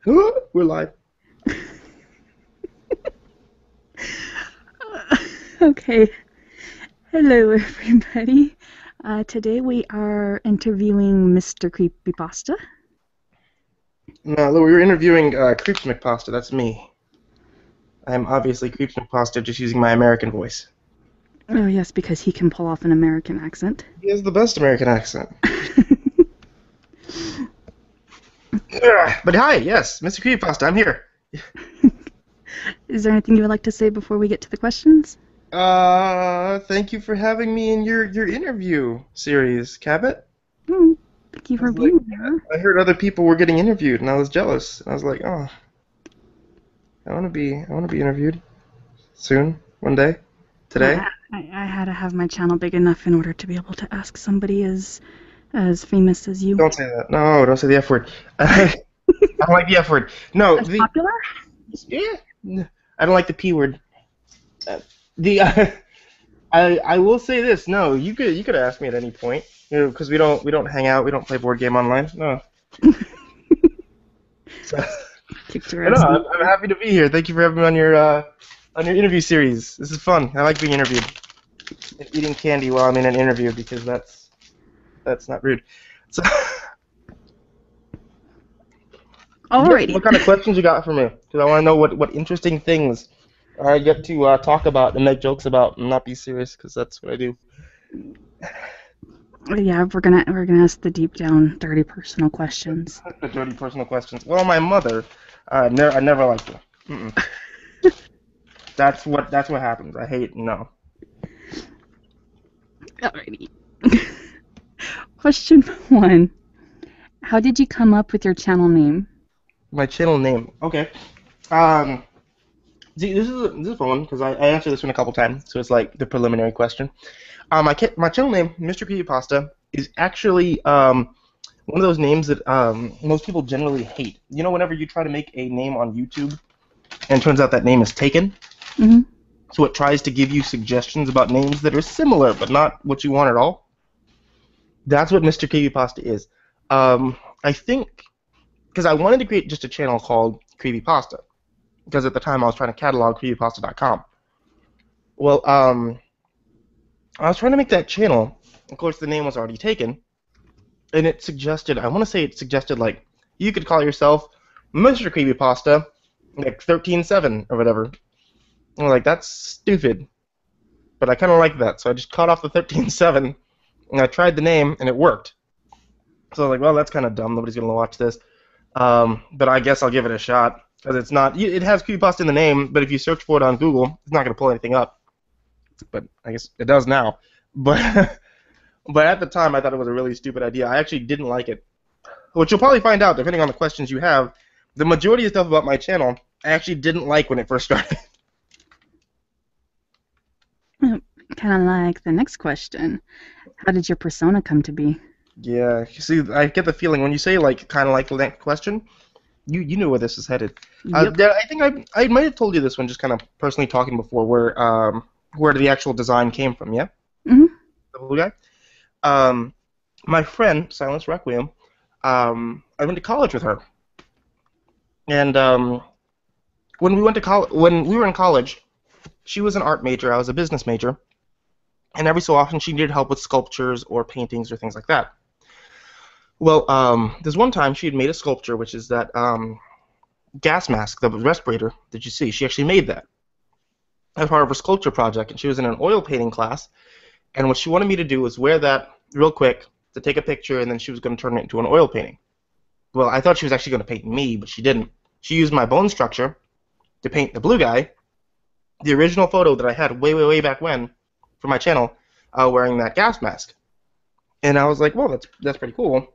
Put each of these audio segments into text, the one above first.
We're live. Okay. Hello, everybody. Today we are interviewing Mr. CreepyPasta. No, we were interviewing Creeps McPasta. That's me. I'm obviously Creeps McPasta, just using my American voice. Oh, yes, because he can pull off an American accent. He has the best American accent. Ugh. But hi, yes, Mr. Creepypasta, I'm here. Is there anything you would like to say before we get to the questions? Thank you for having me in your interview series, Cabot. Thank you I for was like, being here. I heard other people were getting interviewed, and I was jealous. I was like, oh, I want to be interviewed soon, one day, today. I had to have my channel big enough in order to be able to ask somebody as famous as you. Don't say that. No, don't say the F word. I don't like the F word. No, As the popular? yeah. I don't like the P word. The I will say this. No, you could ask me at any point. You know, because we don't hang out. We don't play board game online. No. So, Kicked your no, ass. I'm happy to be here. Thank you for having me on your interview series. This is fun. I like being interviewed. And eating candy while I'm in an interview because that's not rude. So, Alrighty. what kind of questions you got for me? Because I want to know what interesting things I get to talk about and make jokes about and not be serious because that's what I do. Yeah, we're gonna ask the deep down, dirty, personal questions. The dirty personal questions. Well, my mother, I never liked her. Mm-mm. That's what happens. I hate no. Alrighty. Question 1. How did you come up with your channel name? My channel name. Okay. Um. See, this is a fun one because I answered this one a couple times, so it's like the preliminary question. My channel name, Mr. CreepyPasta, is actually one of those names that most people generally hate. You know, whenever you try to make a name on YouTube, and it turns out that name is taken, Mm-hmm. so it tries to give you suggestions about names that are similar but not what you want at all. That's what Mr. CreepyPasta is. I think because I wanted to create just a channel called CreepyPasta because at the time I was trying to catalog creepypasta.com. Well, I was trying to make that channel. Of course, the name was already taken, and it suggested. I want to say it suggested like you could call yourself Mr. CreepyPasta, like 13.7 or whatever. And I'm like, that's stupid, but I kind of like that, so I just cut off the 13.7, and I tried the name, and it worked. So I was like, well, that's kind of dumb. Nobody's gonna watch this. But I guess I'll give it a shot because it's not. It has creepypasta in the name, but if you search for it on Google, it's not gonna pull anything up. But I guess it does now. But but at the time, I thought it was a really stupid idea. I actually didn't like it, which you'll probably find out depending on the questions you have. The majority of stuff about my channel, I actually didn't like when it first started. Kind of like the next question. How did your persona come to be? Yeah, you see, I get the feeling when you say like kind of like the next question, you know where this is headed. Yep. Yeah, I think I might have told you this one just kind of personally talking before, where the actual design came from. Yeah, Mm-hmm. the blue guy. Um, my friend Silence Requiem, I went to college with her, and when we were in college, she was an art major, I was a business major, and every so often she needed help with sculptures or paintings or things like that. Well, there's one time she had made a sculpture, which is that gas mask, the respirator that you see. She actually made that as part of her sculpture project, and she was in an oil painting class. And what she wanted me to do was wear that real quick to take a picture, and then she was going to turn it into an oil painting. Well, I thought she was actually going to paint me, but she didn't. She used my bone structure to paint the blue guy, the original photo that I had way, way, way back when for my channel, wearing that gas mask. And I was like, well, that's pretty cool.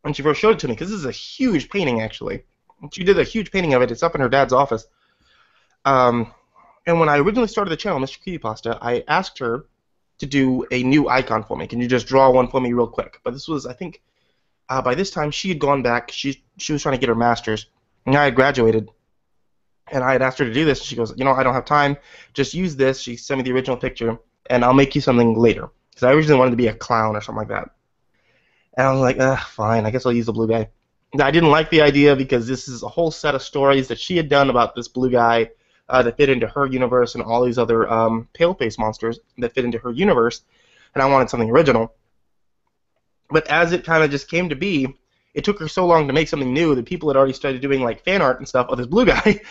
And she first showed it to me, because this is a huge painting, actually. She did a huge painting of it. It's up in her dad's office. Um, and when I originally started the channel, Mr. CreepyPasta, I asked her to do a new icon for me. Can you just draw one for me real quick? But this was, I think, by this time she had gone back. She was trying to get her master's, and I had graduated. And I had asked her to do this, and she goes, I don't have time. Just use this. She sent me the original picture, and I'll make you something later. Because I originally wanted to be a clown or something like that. And I was like, fine, I guess I'll use the blue guy. I didn't like the idea because this is a whole set of stories that she had done about this blue guy that fit into her universe and all these other pale-face monsters that fit into her universe, and I wanted something original. But as it kind of just came to be, it took her so long to make something new that people had already started doing like fan art and stuff of this blue guy.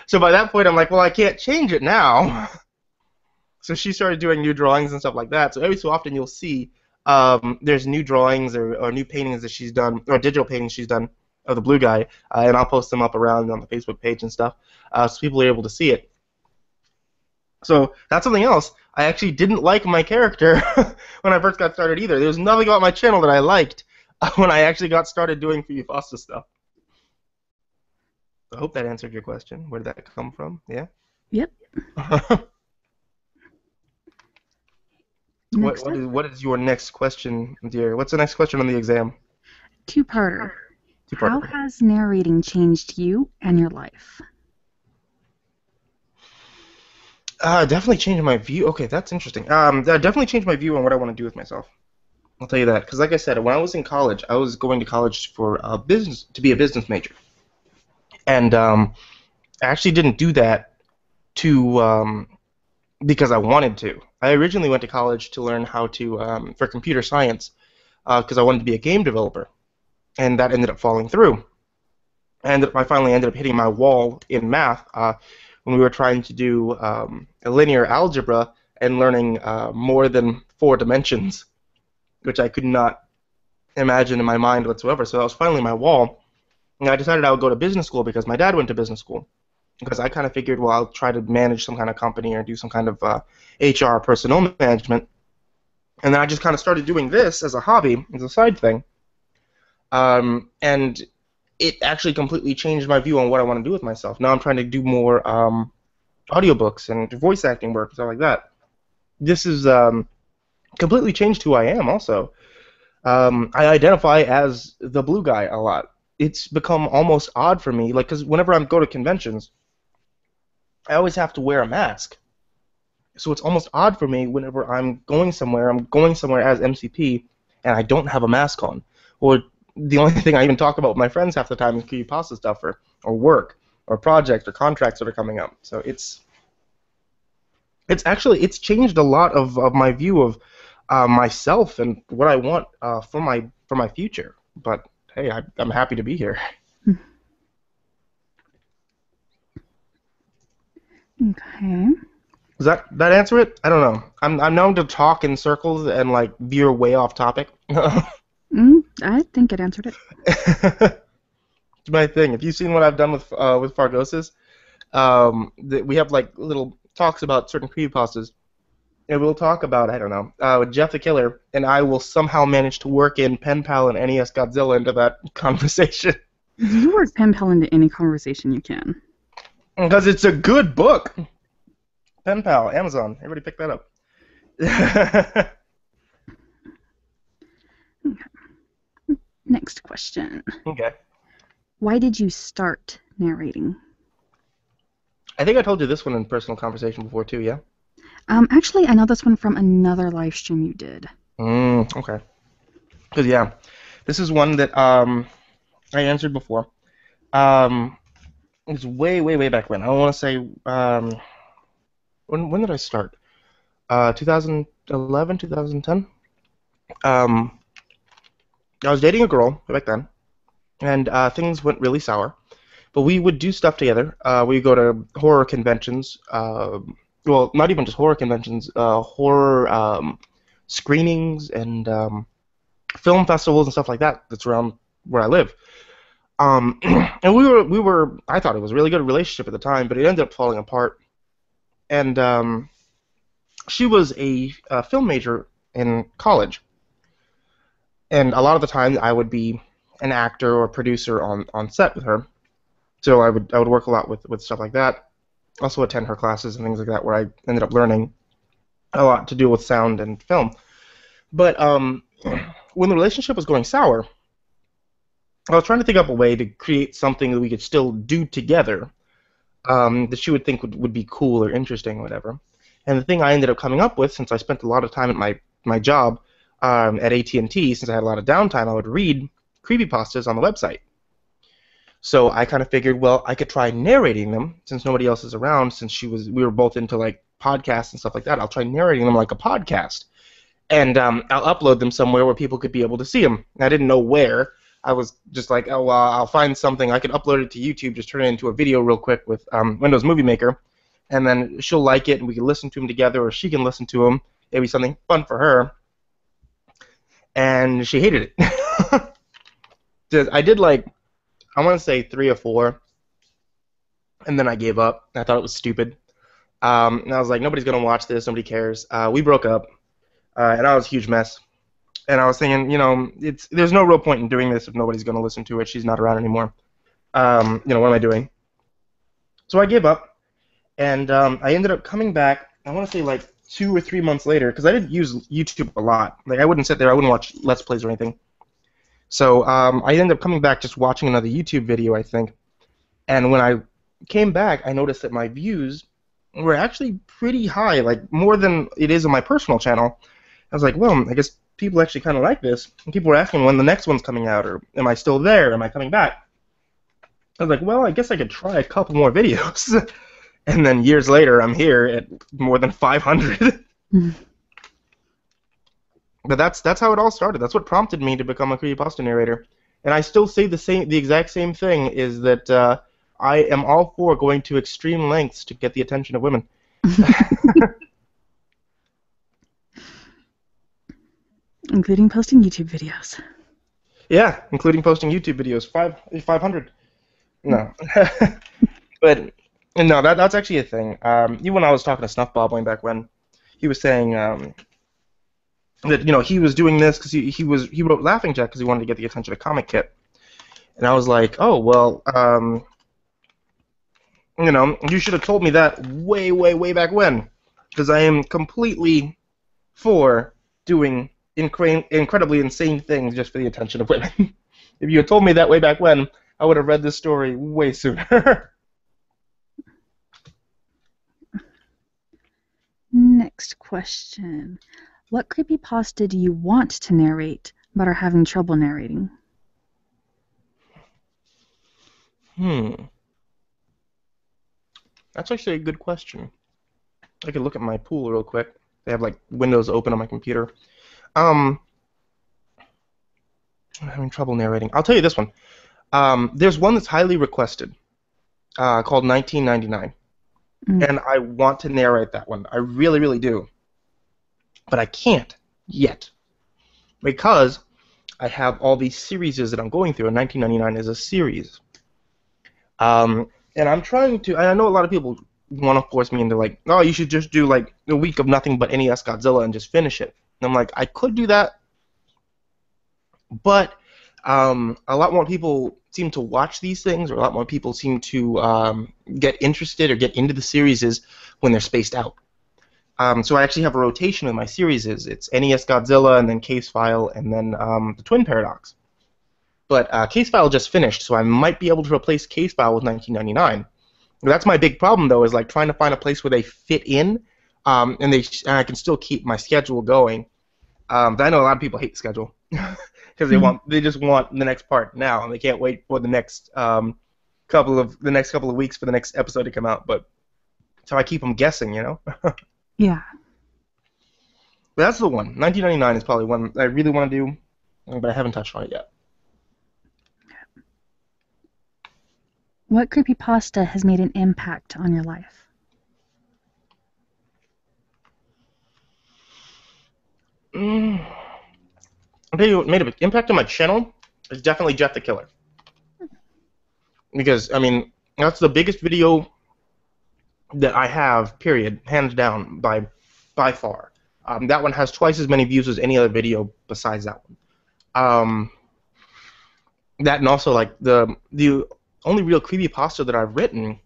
So by that point, I'm like, well, I can't change it now. So she started doing new drawings and stuff like that. So every so often you'll see there's new drawings or new paintings that she's done, or digital paintings she's done of the blue guy, and I'll post them up around on the Facebook page and stuff, so people are able to see it. So that's something else. I actually didn't like my character when I first got started either. There was nothing about my channel that I liked when I actually got started doing CreepyPasta stuff. I hope that answered your question. Where did that come from? Yeah? Yep. What is your next question, dear? What's the next question on the exam? Two-parter. Two-parter. How has narrating changed you and your life? Definitely changed my view. Okay, that's interesting. That definitely changed my view on what I want to do with myself. I'll tell you that, because like I said, when I was in college, I was going to college for business to be a business major, and I actually didn't do that because I wanted to. I originally went to college to learn how to for computer science because I wanted to be a game developer, and that ended up falling through. And I finally ended up hitting my wall in math when we were trying to do a linear algebra and learning more than 4 dimensions, which I could not imagine in my mind whatsoever. So that was finally my wall, and I decided I would go to business school because my dad went to business school. Because I kind of figured, well, I'll try to manage some kind of company or do some kind of HR personnel management. And then I just kind of started doing this as a hobby, as a side thing. And it actually completely changed my view on what I want to do with myself. Now I'm trying to do more audiobooks and voice acting work and stuff like that. This has completely changed who I am also. I identify as the blue guy a lot. It's become almost odd for me, like, because whenever I go to conventions, I always have to wear a mask. So it's almost odd for me whenever I'm going somewhere as MCP, and I don't have a mask on. Or the only thing I even talk about with my friends half the time is CreepyPasta stuff, or work, or projects, or contracts that are coming up. So it's changed a lot of my view of myself and what I want for my future. But hey, I'm happy to be here. Okay. Does that answer it? I don't know. I'm known to talk in circles and like veer way off topic. I think it answered it. It's my thing. If you've seen what I've done with Fargosis, we have like little talks about certain creepypastas, and we'll talk about, I don't know, with Jeff the Killer, and I will somehow manage to work in Pen Pal and NES Godzilla into that conversation. You work Pen Pal into any conversation you can. Because it's a good book. Pen Pal, Amazon. Everybody pick that up. Okay. Next question. Okay. Why did you start narrating? I think I told you this one in personal conversation before too, yeah? Actually, I know this one from another live stream you did. Okay. Because, yeah, this is one that I answered before. It's way, way, way back when. I don't want to say, when did I start? 2011, 2010? I was dating a girl back then, and things went really sour. But we would do stuff together. We would go to horror conventions. Well, not even just horror conventions, horror screenings and film festivals and stuff like that that's around where I live. And I thought it was a really good relationship at the time, but it ended up falling apart. And she was a film major in college. And a lot of the time I would be an actor or producer on set with her. So I would work a lot with stuff like that. Also attend her classes and things like that, where I ended up learning a lot to do with sound and film. But when the relationship was going sour, I was trying to think up a way to create something that we could still do together that she would think would be cool or interesting or whatever. And the thing I ended up coming up with, since I spent a lot of time at my job at AT&T, since I had a lot of downtime, I would read creepypastas on the website. So I kind of figured, well, I could try narrating them since nobody else is around. Since we were both into like podcasts and stuff like that. I'll try narrating them like a podcast, and I'll upload them somewhere where people could be able to see them. And I didn't know where. I was just like, oh, I'll find something. I could upload it to YouTube, just turn it into a video real quick with Windows Movie Maker, and then she'll like it, and we can listen to them together, or she can listen to them. It'd be something fun for her. And she hated it. I did like, I want to say 3 or 4, and then I gave up. I thought it was stupid. And I was like, nobody's gonna watch this. Nobody cares. We broke up, and I was a huge mess. And I was thinking, there's no real point in doing this if nobody's gonna listen to it. She's not around anymore. What am I doing? So I gave up, and I ended up coming back. I want to say like 2 or 3 months later, because I didn't use YouTube a lot. Like I wouldn't sit there. I wouldn't watch Let's Plays or anything. So I ended up coming back just watching another YouTube video, I think. And when I came back, I noticed that my views were actually pretty high, like more than it is on my personal channel. I was like, well, I guess people actually kind of like this. And people were asking when the next one's coming out, or am I still there? Am I coming back? I was like, well, I guess I could try a couple more videos. And then years later, I'm here at more than 500. But that's how it all started. That's what prompted me to become a creepypasta narrator. And I still say the exact same thing, is that I am all for going to extreme lengths to get the attention of women. Including posting YouTube videos. Yeah, including posting YouTube videos. 500. No. But no, that's actually a thing. Even when I was talking to Snuffbob way back when, he was saying that he was doing this because he wrote Laughing Jack because he wanted to get the attention of Comic Kit. And I was like, oh well, you should have told me that way back when, because I am completely for doing incredibly insane things just for the attention of women. If you had told me that way back when, I would have read this story way sooner. Next question. What creepypasta do you want to narrate but are having trouble narrating? That's actually a good question. I could look at my pool real quick. They have like windows open on my computer. I'm having trouble narrating. I'll tell you this one. There's one that's highly requested called 1999. And I want to narrate that one. I really, really do. But I can't yet. Because I have all these series that I'm going through, and 1999 is a series. And I'm trying to, I know a lot of people want to force me into like, oh, you should just do like a week of nothing but NES Godzilla and just finish it. And I'm like, I could do that, but a lot more people seem to watch these things, or a lot more people seem to get interested or get into the series when they're spaced out. So I actually have a rotation of my series. It's NES Godzilla, and then Case File, and then the Twin Paradox. But Case File just finished, so I might be able to replace Case File with 1999. That's my big problem, though, is like trying to find a place where they fit in, and I can still keep my schedule going. But I know a lot of people hate the schedule because they just want the next part now, and they can't wait for the next couple of weeks for the next episode to come out. But so I keep them guessing, Yeah. But that's the one. 1999 is probably one I really want to do, but I haven't touched on it yet. What creepypasta has made an impact on your life? I'll tell you what made an impact on my channel is definitely Jeff the Killer. Because, I mean, that's the biggest video that I have, period, hands down, by far. That one has twice as many views as any other video besides that one. That and also, like, the only real creepypasta that I've written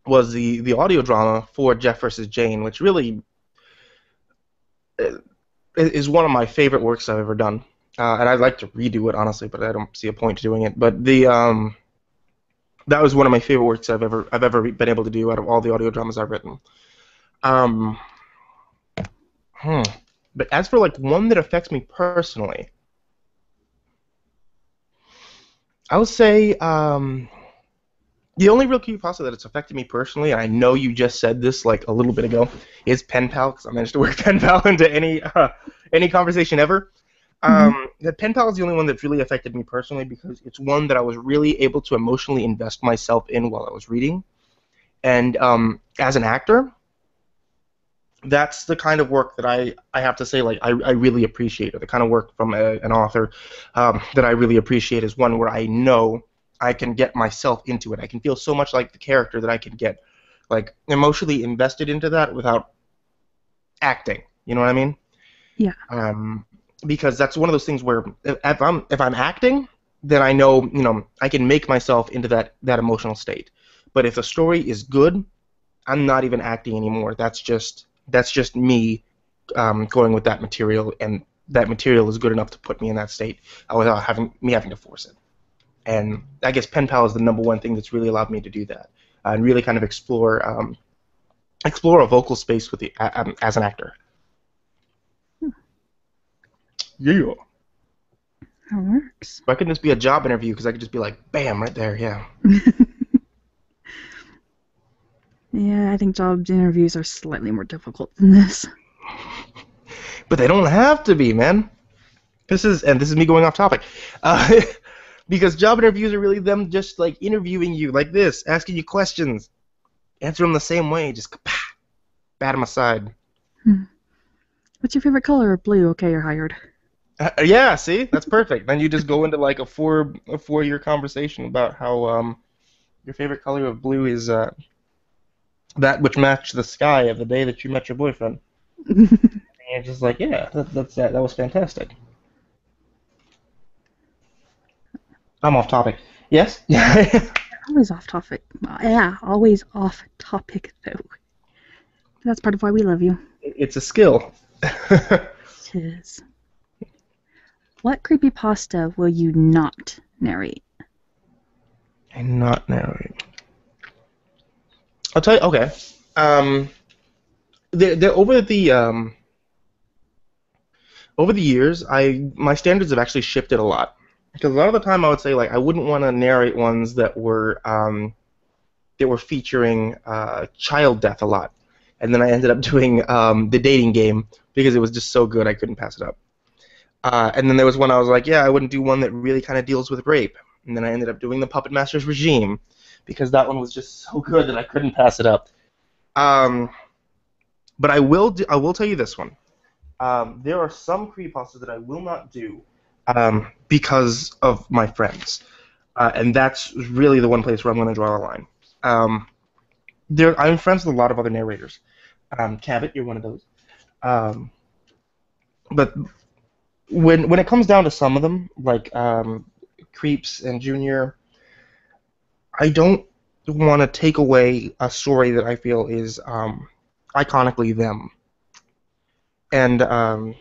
was the audio drama for Jeff vs. Jane, which really is one of my favorite works I've ever done. And I'd like to redo it, honestly, but I don't see a point to doing it. But that was one of my favorite works I've ever been able to do out of all the audio dramas I've written. But as for like one that affects me personally, I would say The only real creepypasta that it's affected me personally, and I know you just said this like a little bit ago, is pen pal, because I managed to work pen pal into any conversation ever. Hmm. The pen pal is the only one that's really affected me personally because it's one that I was really able to emotionally invest myself in while I was reading. And as an actor, that's the kind of work that I have to say like I really appreciate, or the kind of work from an author that I really appreciate is one where I know I can get myself into it. I can feel so much like the character that I can get like emotionally invested into that without acting. You know what I mean? Yeah. Um, because that's one of those things where if I'm acting, then I know I can make myself into that emotional state. But if the story is good, I'm not even acting anymore. That's just me going with that material, and that material is good enough to put me in that state without having to force it. And I guess pen pal is the number one thing that's really allowed me to do that, and really kind of explore a vocal space with as an actor. Yeah. That works. Why couldn't this be a job interview? Because I could just be like, bam, right there, yeah. Yeah, I think job interviews are slightly more difficult than this. But they don't have to be, man. This is me going off topic. Uh, because job interviews are really them just like interviewing you like this, asking you questions, answer them the same way, just bat them aside. Hmm. What's your favorite color? Blue. Okay, you're hired. Yeah, see, that's perfect. Then you just go into like a 4 year conversation about how your favorite color of blue is that which matched the sky of the day that you met your boyfriend. And you're just like, yeah, that was fantastic. I'm off topic. Yes. Always off topic. Yeah, always off topic though. That's part of why we love you. It's a skill. Tis. What creepypasta will you not narrate? And not narrate. I'll tell you. Okay. Um, the over the years, I my standards have actually shifted a lot. Because a lot of the time, I would say like I wouldn't want to narrate ones that were featuring child death a lot, and then I ended up doing the dating game because it was just so good I couldn't pass it up. And then there was one I was like, yeah, I wouldn't do one that really kind of deals with rape, and then I ended up doing the Puppet Master's Regime because that one was just so good that I couldn't pass it up. Um, but I will tell you this one. There are some creepypastas that I will not do because of my friends, and that's really the one place where I'm going to draw the line. Um, I'm friends with a lot of other narrators. Cabot, you're one of those. Um, but when it comes down to some of them, like Creeps and Junior, I don't want to take away a story that I feel is iconically them. And a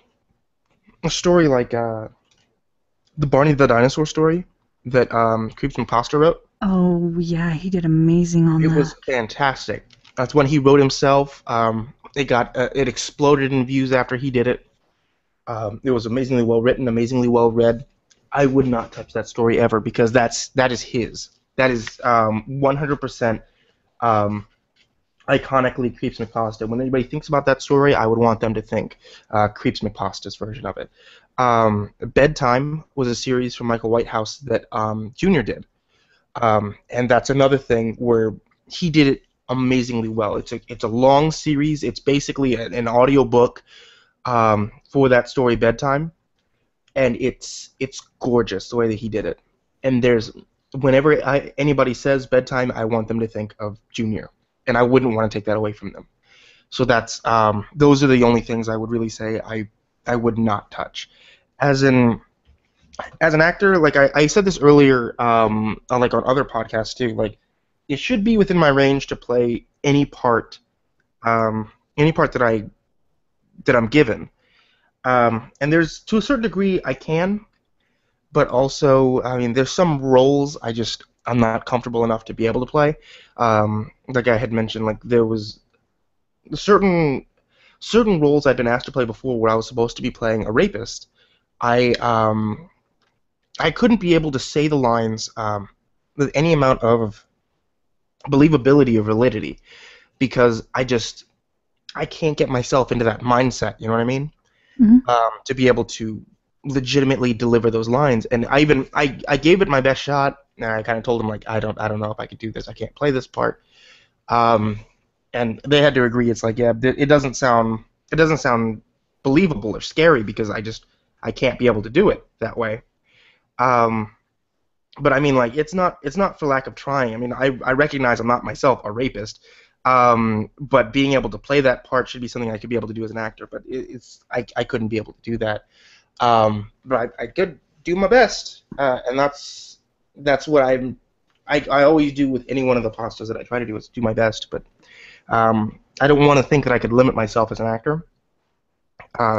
story like the Barney the Dinosaur story that Creeps and Pasta wrote. Oh yeah, he did amazing on It that. was fantastic. That's when he wrote himself. It exploded in views after he did it. It was amazingly well written, amazingly well read. I would not touch that story ever because that is his. That is 100% um, iconically Creeps McPasta. When anybody thinks about that story, I would want them to think Creeps McPasta's version of it. Bedtime was a series from Michael Whitehouse that Junior did. And that's another thing where he did it amazingly well. It's a long series. It's basically an audio book for that story Bedtime, and it's gorgeous the way that he did it. And whenever anybody says Bedtime, I want them to think of Junior, and I wouldn't want to take that away from them. So those are the only things I would really say I would not touch. As in as an actor, like I said this earlier, like on other podcasts too, like it should be within my range to play any part that I'm given. And there's to a certain degree I can, but also I mean there's some roles I'm not comfortable enough to be able to play. Like I had mentioned, like there was certain roles I'd been asked to play before where I was supposed to be playing a rapist. I I couldn't be able to say the lines with any amount of believability or validity, because I can't get myself into that mindset. You know what I mean? Hmm. To be able to legitimately deliver those lines. And I gave it my best shot. And I kind of told them like I don't know if I could do this. I can't play this part. Um, and they had to agree. It's like, yeah, it doesn't sound believable or scary because I can't be able to do it that way. Um, but I mean, like, it's not for lack of trying. I mean, I recognize I'm not myself a rapist. But being able to play that part should be something I could be able to do as an actor. But I couldn't be able to do that. But I could do my best, and that's what I always do with any one of the pastas that I try to do is do my best. But I don't want to think that I could limit myself as an actor.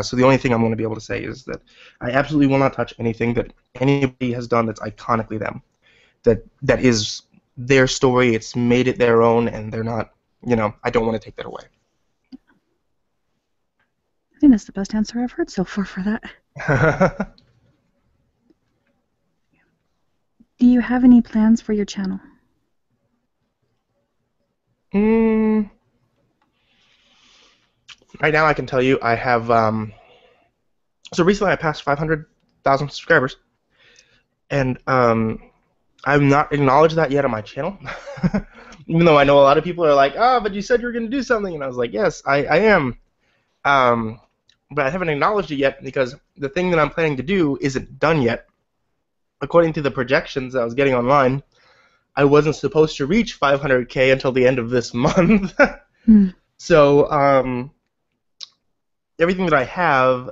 So the only thing I'm going to be able to say is that I absolutely will not touch anything that anybody has done that's iconically them. That is their story. It's made it their own, and they're not. I don't want to take that away. I think that's the best answer I've heard so far for that. Do you have any plans for your channel? mm, right now, I can tell you I have. So recently, I passed 500,000 subscribers, and I've not acknowledged that yet on my channel. Even though I know a lot of people are like, "Oh, but you said you were going to do something," and I was like, "Yes, I am." Um, but I haven't acknowledged it yet because the thing that I'm planning to do isn't done yet. According to the projections I was getting online, I wasn't supposed to reach 500K until the end of this month. Hmm. So everything that I have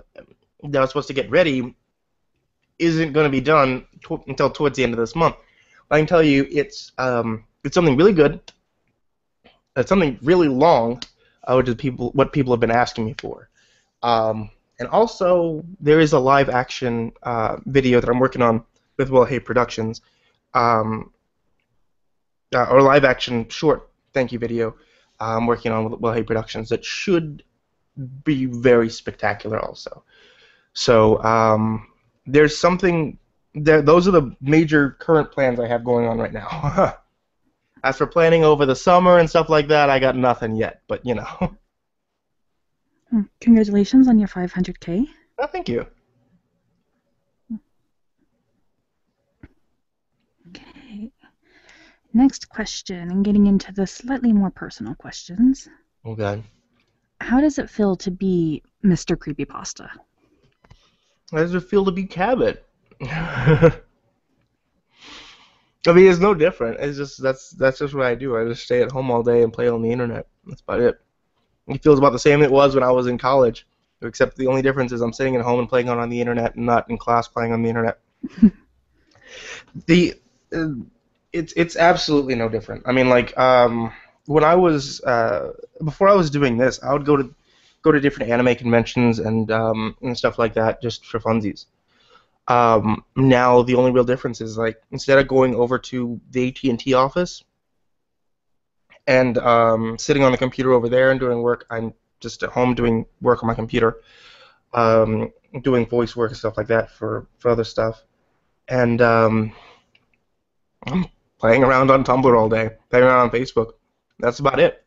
that I was supposed to get ready isn't going to be done until towards the end of this month. I can tell you it's something really good. It's something really long, which is what people have been asking me for. And also, there is a live action video that I'm working on with Well Hey Productions, um, or live action short thank you video I'm working on with Well Hey Productions that should be very spectacular also. So there's something there. Those are the major current plans I have going on right now. As for planning over the summer and stuff like that, I got nothing yet. But Congratulations on your 500K. oh, thank you. Okay. Next question, and getting into the slightly more personal questions. Okay. How does it feel to be Mr. CreepyPasta? How does it feel to be Cabot? I mean, it's no different. It's just that's just what I do. I just stay at home all day and play on the internet. That's about it. It feels about the same it was when I was in college, except the only difference is I'm sitting at home and playing on the internet and not in class playing on the internet. The it's absolutely no different. I mean, like when I was before I was doing this, I would go to different anime conventions and stuff like that just for funsies. Now the only real difference is like instead of going over to the AT&T office and sitting on the computer over there and doing work, I'm just at home doing work on my computer, um, doing voice work and stuff like that for other stuff, and I'm playing around on Tumblr all day, playing around on Facebook. That's about it.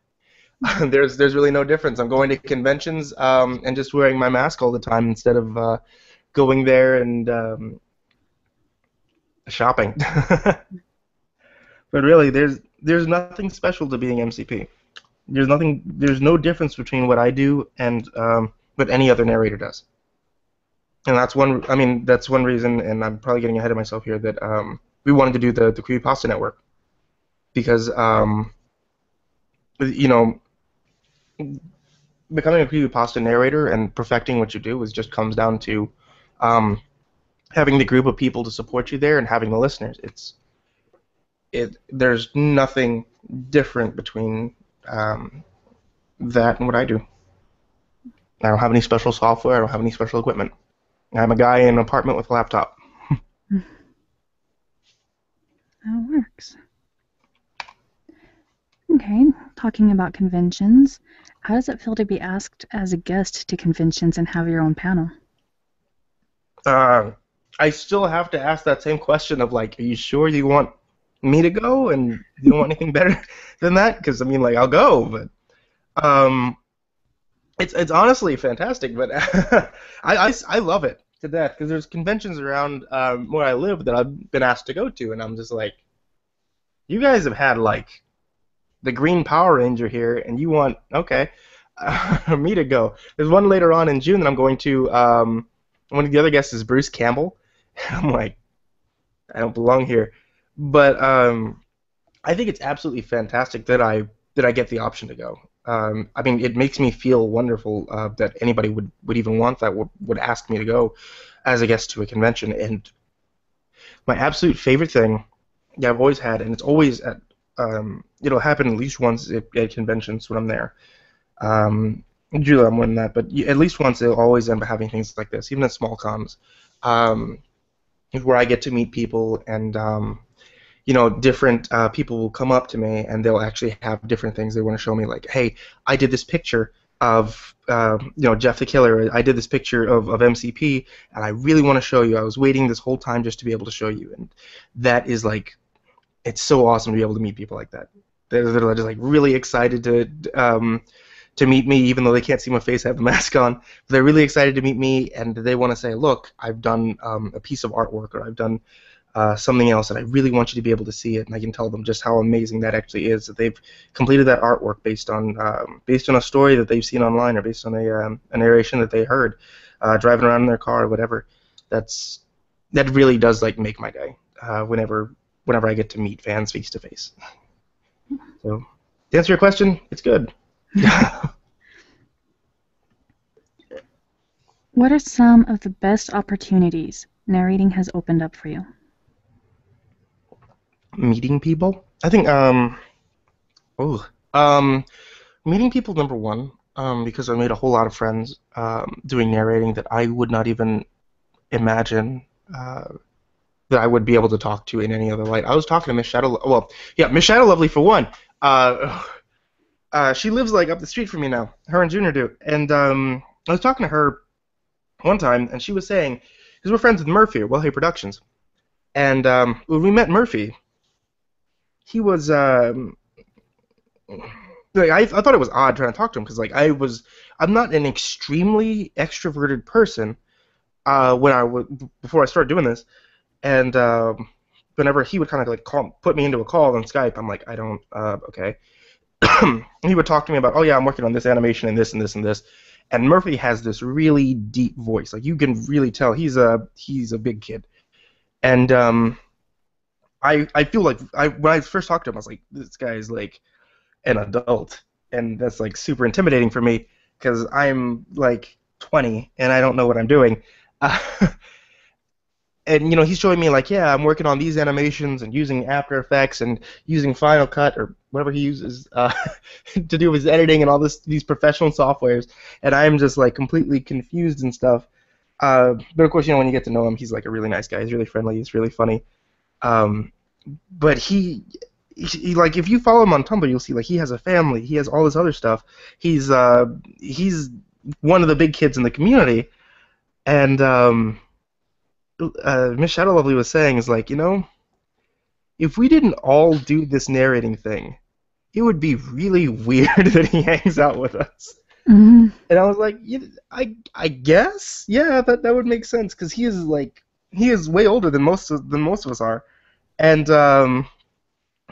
There's really no difference. I'm going to conventions and just wearing my mask all the time instead of going there and shopping. But really, there's nothing special to being MCP. There's no difference between what I do and what any other narrator does. And that's one reason, and I'm probably getting ahead of myself here, that we wanted to do the CreepyPasta Network because you know becoming a CreepyPasta narrator and perfecting what you do is just comes down to um, having the group of people to support you there and having the listeners. There's nothing different between that and what I do. I don't have any special software. I don't have any special equipment. I'm a guy in an apartment with a laptop. That works. Okay, talking about conventions, how does it feel to be asked as a guest to conventions and have your own panel? I still have to ask that same question of like, are you sure you want me to go, and you don't want anything better than that? Because I mean, like, I'll go, but um, it's honestly fantastic. But I love it to death because there's conventions around where I live that I've been asked to go to, and I'm just like, you guys have had like the Green Power Ranger here, and you want okay me to go. There's one later on in June that I'm going to. One of the other guests is Bruce Campbell. I'm like, I don't belong here, but I think it's absolutely fantastic that I get the option to go. I mean, it makes me feel wonderful that anybody would even want that would ask me to go as a guest to a convention. And my absolute favorite thing that I've always had, and it's always it'll happen at least once at conventions when I'm there. Usually I'm more than that, but at least once they'll always end up having things like this, even at small cons, um, where I get to meet people and different people will come up to me and they'll actually have different things they want to show me. Like, hey, I did this picture of Jeff the Killer. I did this picture of MCP, and I really want to show you. I was waiting this whole time just to be able to show you, and that is like, it's so awesome to be able to meet people like that. They're just like really excited to meet me, even though they can't see my face. I have a mask on. They're really excited to meet me, and they want to say, look, I've done a piece of artwork, or I've done something else, and I really want you to be able to see it. And I can tell them just how amazing that actually is, that they've completed that artwork based on a story that they've seen online, or based on a narration that they heard driving around in their car or whatever. That really does like make my day whenever I get to meet fans face to face. So to answer your question, it's good. What are some of the best opportunities narrating has opened up for you? Meeting people, I think. Oh, meeting people, number one, because I made a whole lot of friends doing narrating that I would not even imagine that I would be able to talk to in any other light. I was talking to Miss Shadow. Well, yeah, Miss Shadow Lovely for one. She lives like up the street from me now. Her and Junior do, and I was talking to her one time, and she was saying, because we're friends with Murphy at Wellhay Productions, and when we met Murphy, he was like I thought it was odd trying to talk to him because like I'm not an extremely extroverted person before I started doing this, and whenever he would kind of like put me into a call on Skype, I'm like, I don't okay. He would talk to me about, oh yeah, I'm working on this animation and this and this and this, and Murphy has this really deep voice, like you can really tell he's a big kid, and I feel like when I first talked to him, I was like, this guy is like an adult, and that's like super intimidating for me because I'm like 20 and I don't know what I'm doing. Uh, and he's showing me like, yeah, I'm working on these animations and using After Effects and using Final Cut or whatever he uses to do his editing and all these professional softwares, and I'm just like completely confused and stuff. But of course, when you get to know him, he's like a really nice guy. He's really friendly. He's really funny. But he like if you follow him on Tumblr, you'll see like he has a family. He has all this other stuff. He's one of the big kids in the community, and Miss Shadow Lovely was saying is like, if we didn't all do this narrating thing, it would be really weird that he hangs out with us. Mm-hmm. And I was like, yeah, I guess, yeah, that would make sense because he is way older than most of us are, and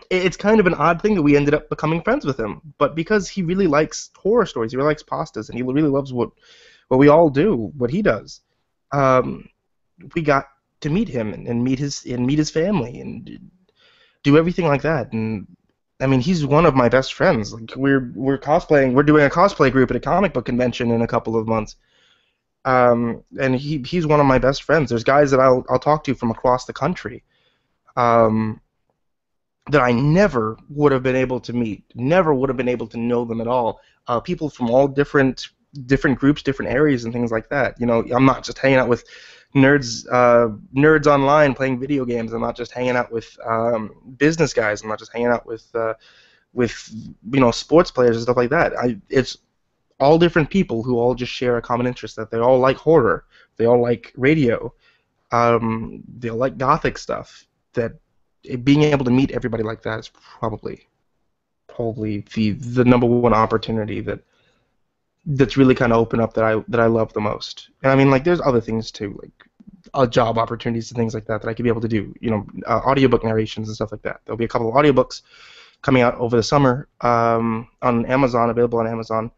it's kind of an odd thing that we ended up becoming friends with him. But because he really likes horror stories, he really likes pastas, and he really loves what we all do, what he does. We got to meet him and meet his family and do everything like that. And I mean, he's one of my best friends. Like we're cosplaying. We're doing a cosplay group at a comic book convention in a couple of months. And he's one of my best friends. There's guys that I'll talk to from across the country. That I never would have been able to meet, never would have been able to know them at all. People from all different groups, different areas, and things like that. I'm not just hanging out with nerds online playing video games. I'm not just hanging out with business guys. I'm not just hanging out with sports players and stuff like that. It's all different people who all just share a common interest, that they all like horror, they all like radio, they all like gothic stuff. That being able to meet everybody like that is probably the number one opportunity that's really kind of opened up that I love the most. And I mean, like, there's other things too, like job opportunities and things like that I could be able to do. Audiobook narrations and stuff like that. There'll be a couple of audiobooks coming out over the summer on Amazon, available on Amazon,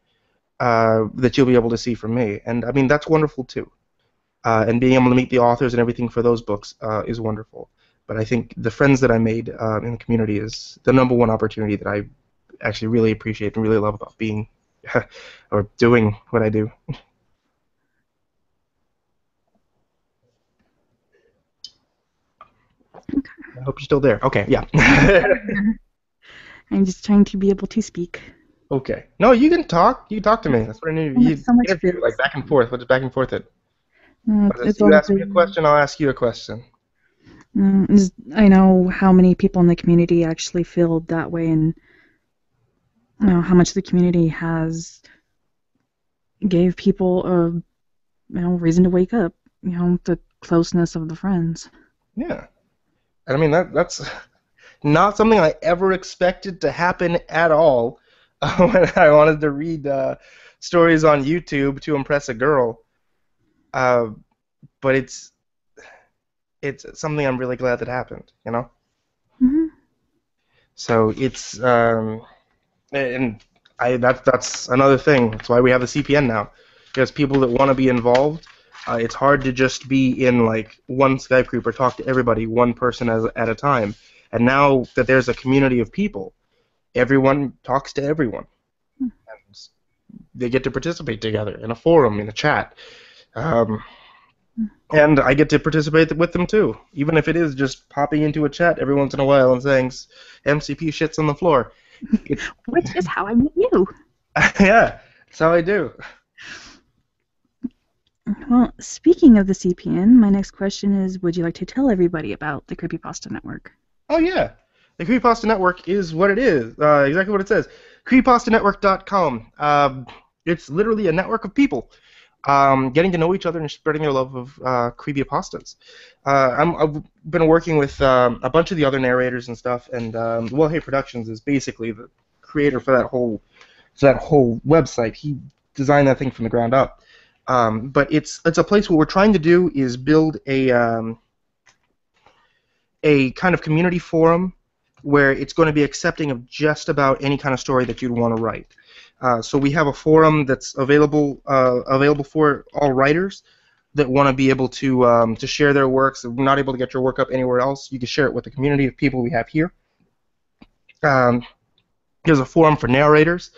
that you'll be able to see from me. And I mean, that's wonderful too. And being able to meet the authors and everything for those books is wonderful. But I think the friends that I made in the community is the number one opportunity that I actually really appreciate and really love about being or doing what I do. Okay. I hope you're still there. Okay, yeah. I'm just trying to be able to speak. Okay. No, you can talk. You talk to me. That's what I need. You So much interview, like back and forth. We'll just back and forth it. it's You ask me a honestly, question, I'll ask you a question. I know how many people in the community actually feel that way, and how much the community has gave people a reason to wake up. The closeness of the friends. Yeah. And I mean, that's not something I ever expected to happen at all when I wanted to read stories on YouTube to impress a girl. But it's something I'm really glad that happened, Hmm. So it's and that's another thing. That's why we have the CPN now. Because people that want to be involved, it's hard to just be in like one Skype group or talk to everybody, one person at a time. And now that there's a community of people, everyone talks to everyone. And they get to participate together in a forum, in a chat. And I get to participate with them too, even if it is just popping into a chat every once in a while and saying MCP shits on the floor. Which is how I met you. Yeah, that's how I do. Well, speaking of the CPN, my next question is, would you like to tell everybody about the CreepyPasta Network? Oh yeah, the CreepyPasta Network is what it is, exactly what it says. CreepyPastaNetwork.com. It's literally a network of people getting to know each other and spreading their love of creepypastas. I've been working with a bunch of the other narrators and stuff, and Well Hey Productions is basically the creator for that whole website. He designed that thing from the ground up. But it's a place what we're trying to do is build a kind of community forum where it's going to be accepting of just about any kind of story that you'd want to write. So we have a forum that's available for all writers that want to be able to share their works. If you're not able to get your work up anywhere else, you can share it with the community of people we have here. There's a forum for narrators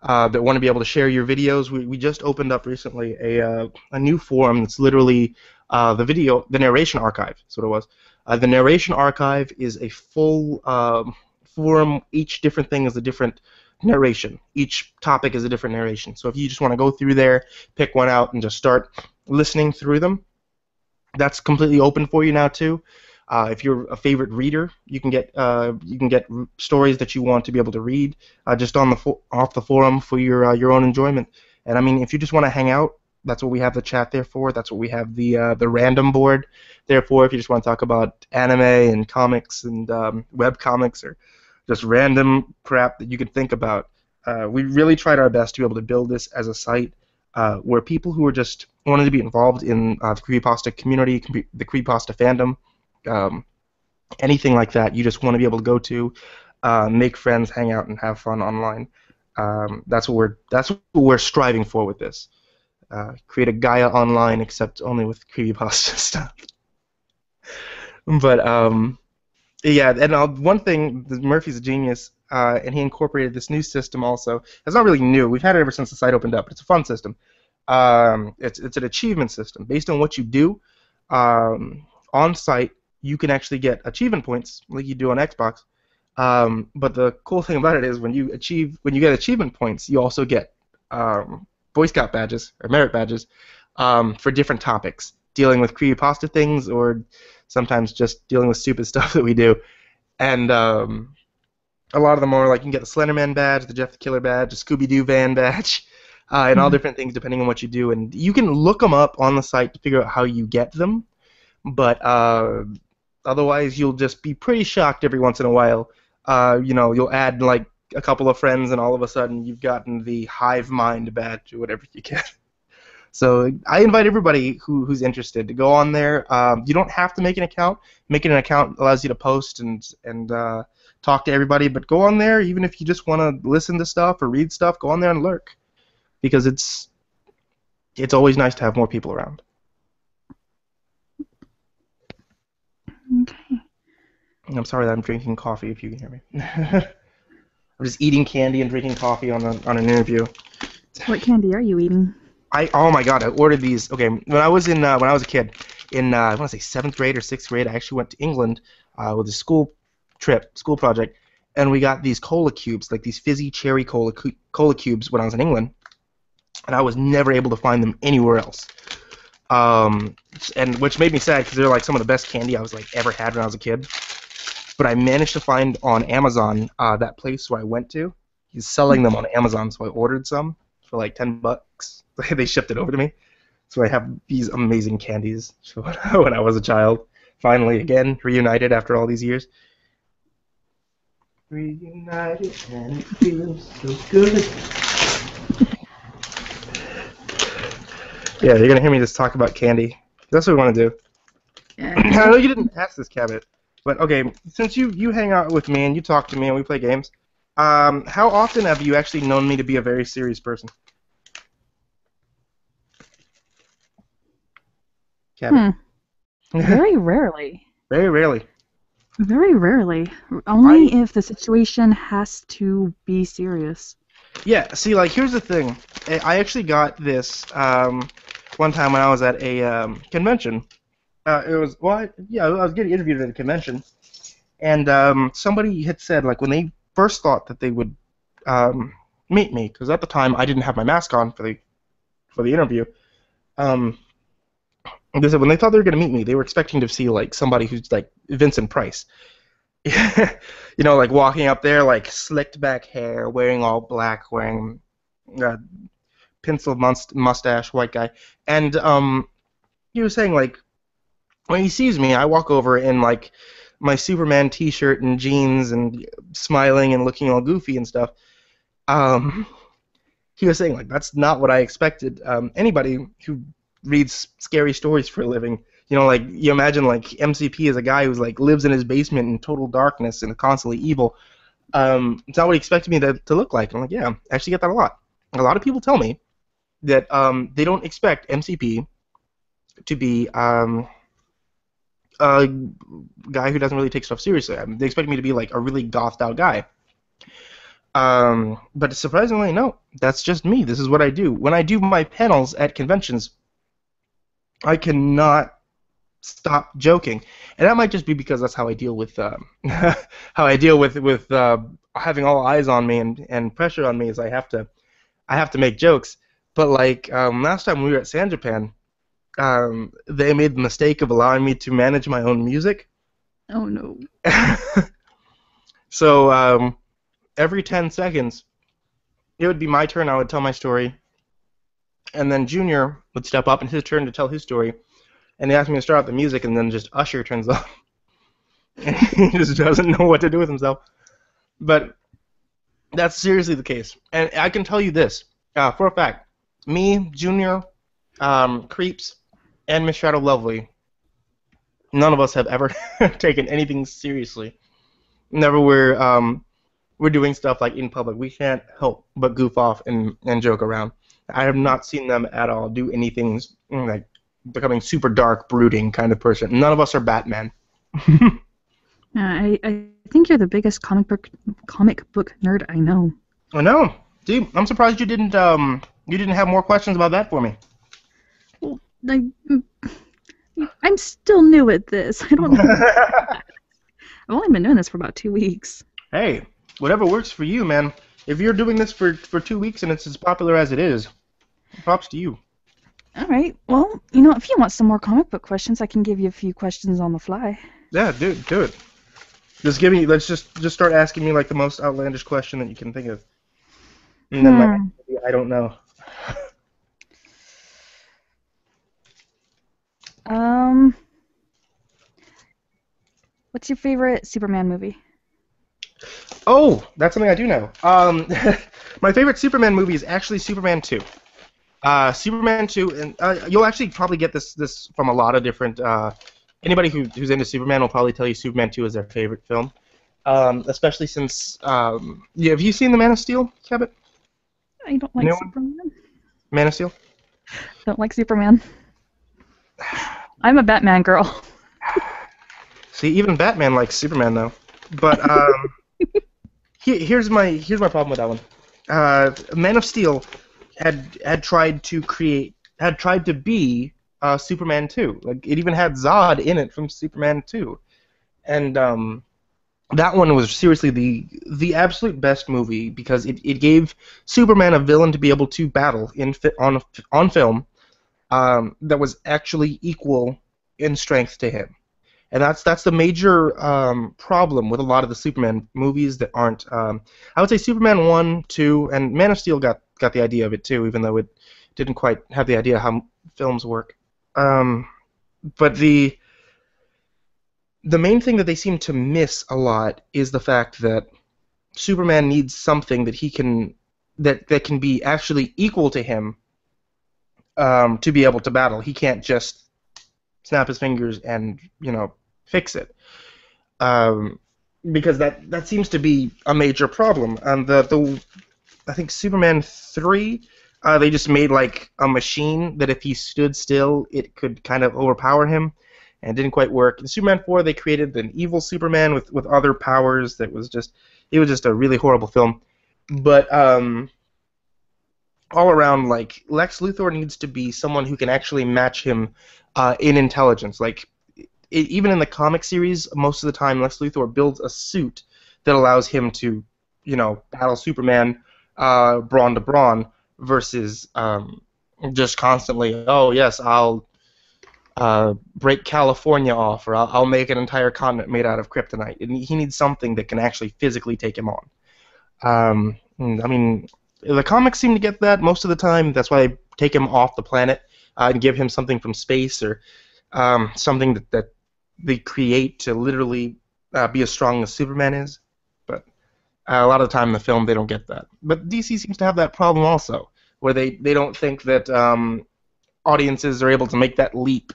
that want to be able to share your videos. We just opened up recently a new forum that's literally the narration archive. That's what it was. The narration archive is a full forum. Each different thing is a different narration. Each topic is a different narration. So if you just want to go through there, pick one out, and just start listening through them, that's completely open for you now too. If you're a favorite reader, you can get stories that you want to be able to read just on off the forum for your own enjoyment. And I mean, if you just want to hang out, that's what we have the chat there for. That's what we have the random board there for. If you just want to talk about anime and comics and web comics or just random crap that you could think about. We really tried our best to be able to build this as a site where people who are just wanted to be involved in the creepypasta community, the creepypasta fandom, anything like that, you just want to be able to go to, make friends, hang out, and have fun online. That's what we're striving for with this. Create a Gaia online, except only with creepypasta stuff. But yeah, and one thing, Murphy's a genius, and he incorporated this new system also. It's not really new. We've had it ever since the site opened up, but it's a fun system. It's an achievement system. Based on what you do on site, you can actually get achievement points like you do on Xbox. But the cool thing about it is when you get achievement points, you also get Boy Scout badges or merit badges for different topics, dealing with creepypasta things or sometimes just dealing with stupid stuff that we do. And a lot of them are like you can get the Slenderman badge, the Jeff the Killer badge, the Scooby-Doo van badge, and all different things depending on what you do. And you can look them up on the site to figure out how you get them. But Otherwise, you'll just be pretty shocked every once in a while. You'll add like a couple of friends, and all of a sudden you've gotten the hive mind badge or whatever you get. So I invite everybody who's interested to go on there. You don't have to make an account. Making an account allows you to post and talk to everybody. But go on there, even if you just want to listen to stuff or read stuff. Go on there and lurk, because it's always nice to have more people around. Okay. I'm sorry that I'm drinking coffee. If you can hear me, I'm just eating candy and drinking coffee on an interview. What candy are you eating? Oh my god, I ordered these. Okay, when I was a kid, in I want to say 7th grade or 6th grade, I actually went to England with a school project, and we got these cola cubes, like these fizzy cherry cola cubes when I was in England, and I was never able to find them anywhere else. And which made me sad, because they're like some of the best candy I was like ever had when I was a kid. But I managed to find on Amazon that place where I went to. He's selling them on Amazon, so I ordered some for like $10. They shipped it over to me. So I have these amazing candies when I was a child. Finally, again, reunited after all these years. Reunited and it feels so good. Yeah, you're gonna hear me just talk about candy. That's what we want to do. Yeah. I know you didn't ask this, Cabot, but okay, since you hang out with me and you talk to me and we play games, how often have you actually known me to be a very serious person? Cabot. Very rarely. Very rarely. Very rarely. Only if the situation has to be serious. Yeah, see, like, here's the thing. I actually got this one time when I was at a convention. I was getting interviewed at a convention, and somebody had said, like, when they first thought that they would meet me, because at the time I didn't have my mask on for the interview. They said when they thought they were going to meet me, they were expecting to see like somebody who's like Vincent Price. Like walking up there, like slicked back hair, wearing all black, wearing penciled mustache, white guy. And he was saying, like, when he sees me, I walk over in like my Superman T-shirt and jeans and smiling and looking all goofy and stuff. He was saying, like, that's not what I expected. Anybody who reads scary stories for a living, like, you imagine, like, MCP is a guy who's, like, lives in his basement in total darkness and constantly evil. It's not what he expected me to look like. I'm like, yeah, I actually get that a lot. A lot of people tell me that they don't expect MCP to be a guy who doesn't really take stuff seriously. They expect me to be, like, a really gothed out guy. But surprisingly, no, that's just me. This is what I do. When I do my panels at conventions, I cannot stop joking, and that might just be because that's how I deal with having all eyes on me and pressure on me. Is I have to make jokes. But like last time we were at San Japan, they made the mistake of allowing me to manage my own music. Oh no. So every 10 seconds, it would be my turn. I would tell my story, and then Junior would step up, and his turn to tell his story. And they asked me to start out the music, and then just Usher turns on. And he just doesn't know what to do with himself. But that's seriously the case. And I can tell you this, for a fact. Me, Junior, Creeps, and Miss Shadow Lovely, none of us have ever taken anything seriously. Never we're doing stuff like in public. We can't help but goof off and joke around. I have not seen them at all do anything like becoming super dark, brooding kind of person. None of us are Batman. I think you're the biggest comic book nerd I know. I know. See, I'm surprised you didn't have more questions about that for me. Well, I'm still new at this. I don't know. I've only been doing this for about 2 weeks. Hey, whatever works for you, man. If you're doing this for 2 weeks and it's as popular as it is, props to you. All right. Well, if you want some more comic book questions, I can give you a few questions on the fly. Yeah, do it. Let's just start asking me like the most outlandish question that you can think of. And then my answer will be, I don't know. What's your favorite Superman movie? Oh, that's something I do know. My favorite Superman movie is actually Superman 2. Superman 2, and you'll actually probably get this from a lot of different. Anybody who's into Superman will probably tell you Superman 2 is their favorite film. Especially since, yeah, have you seen the Man of Steel, Cabot? I don't like Anyone? Superman. Man of Steel? Don't like Superman. I'm a Batman girl. See, even Batman likes Superman though. But here's my problem with that one. Man of Steel had tried to be Superman 2. Like it even had Zod in it from Superman 2, and that one was seriously the absolute best movie because it gave Superman a villain to be able to battle on film that was actually equal in strength to him. And that's the major problem with a lot of the Superman movies that aren't. I would say Superman 1, 2, and Man of Steel got the idea of it too, even though it didn't quite have the idea how films work. But the main thing that they seem to miss a lot is the fact that Superman needs something that can be actually equal to him to be able to battle. He can't just snap his fingers and fix it, because that seems to be a major problem. And the I think Superman 3, they just made like a machine that if he stood still, it could kind of overpower him, and it didn't quite work. In Superman 4, they created an evil Superman with other powers that was just a really horrible film. But all around, like Lex Luthor needs to be someone who can actually match him in intelligence. Like even in the comic series, most of the time Lex Luthor builds a suit that allows him to, battle Superman brawn to brawn versus just constantly, oh yes, I'll break California off, or I'll make an entire continent made out of kryptonite. And he needs something that can actually physically take him on. I mean, the comics seem to get that most of the time. That's why they take him off the planet and give him something from space, or something that they create to literally be as strong as Superman is. But a lot of the time in the film they don't get that. But DC seems to have that problem also, where they don't think that audiences are able to make that leap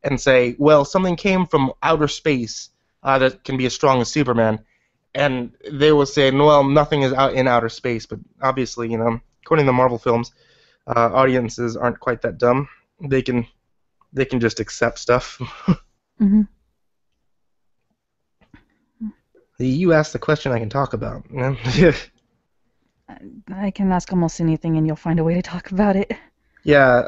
and say, well, something came from outer space that can be as strong as Superman. And they will say, well, nothing is out in outer space. But obviously, according to the Marvel films, audiences aren't quite that dumb. They can just accept stuff. Mm-hmm. You asked the question I can talk about. I can ask almost anything, and you'll find a way to talk about it. Yeah,